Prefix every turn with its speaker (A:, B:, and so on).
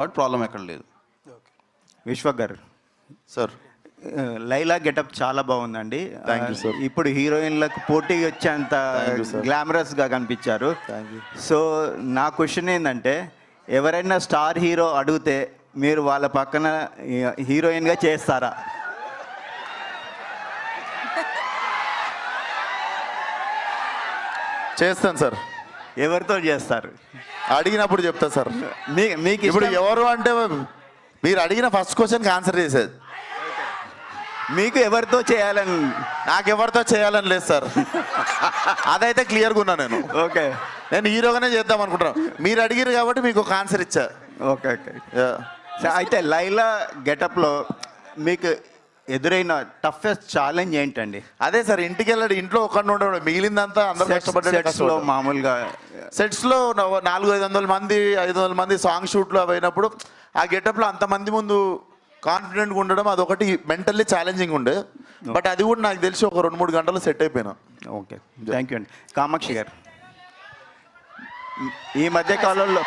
A: కాబట్టి ప్రాబ్లం ఎక్కడ లేదు.
B: విశ్వ గారు
C: సార్,
B: లైలా గెటప్ చాలా బాగుందండి.
C: Thank you, sir.
B: ఇప్పుడు హీరోయిన్లకు పోటీ వచ్చేంత
C: Thank you, sir.
B: గ్లామరస్గా కనిపించారు.
C: Thank you.
B: సో నా క్వశ్చన్ ఏంటంటే, ఎవరైనా స్టార్ హీరో అడిగితే మీరు వాళ్ళ పక్కన హీరోయిన్గా చేస్తారా?
C: చేస్తాను సార్.
B: ఎవరితో చేస్తారు?
C: అడిగినప్పుడు చెప్తా సార్.
B: మీకు
C: ఇప్పుడు
B: ఇష్టం-
C: ఎవరు అంటే మీరు అడిగిన ఫస్ట్ క్వశ్చన్కి ఆన్సర్ చేసేది.
B: మీకు ఎవరితో చేయాలని?
C: నాకెవరితో చేయాలని లేదు సార్. అదైతే క్లియర్గా ఉన్నా నేను.
B: ఓకే
C: హీరోగానే చేద్దాం అనుకుంటున్నాను. మీరు అడిగిరు కాబట్టి మీకు ఒక ఆన్సర్ ఇచ్చా.
B: Okay okay. అయితే లైలా గెటప్లో మీకు ఎదురైన టఫెస్ట్ ఛాలెంజ్ ఏంటండి?
C: అదే సార్, ఇంటికి వెళ్ళాడు, ఇంట్లో ఒక్కడిని ఉండడు, మిగిలిందంతా అందరూ
B: సెట్స్లో మామూలుగా
C: సెట్స్లో 400-500 మంది సాంగ్ షూట్లు అవి అయినప్పుడు ఆ గెటప్లో అంతమంది ముందు కాన్ఫిడెంట్గా ఉండడం అదొకటి మెంటల్లీ ఛాలెంజింగ్ ఉండే. బట్ అది కూడా నాకు తెలిసి ఒక 2-3 గంటలు సెట్ అయిపోయినా.
B: ఓకే, థ్యాంక్ యూ అండి. కామాక్షి గారు, ఈ మధ్య కాలంలో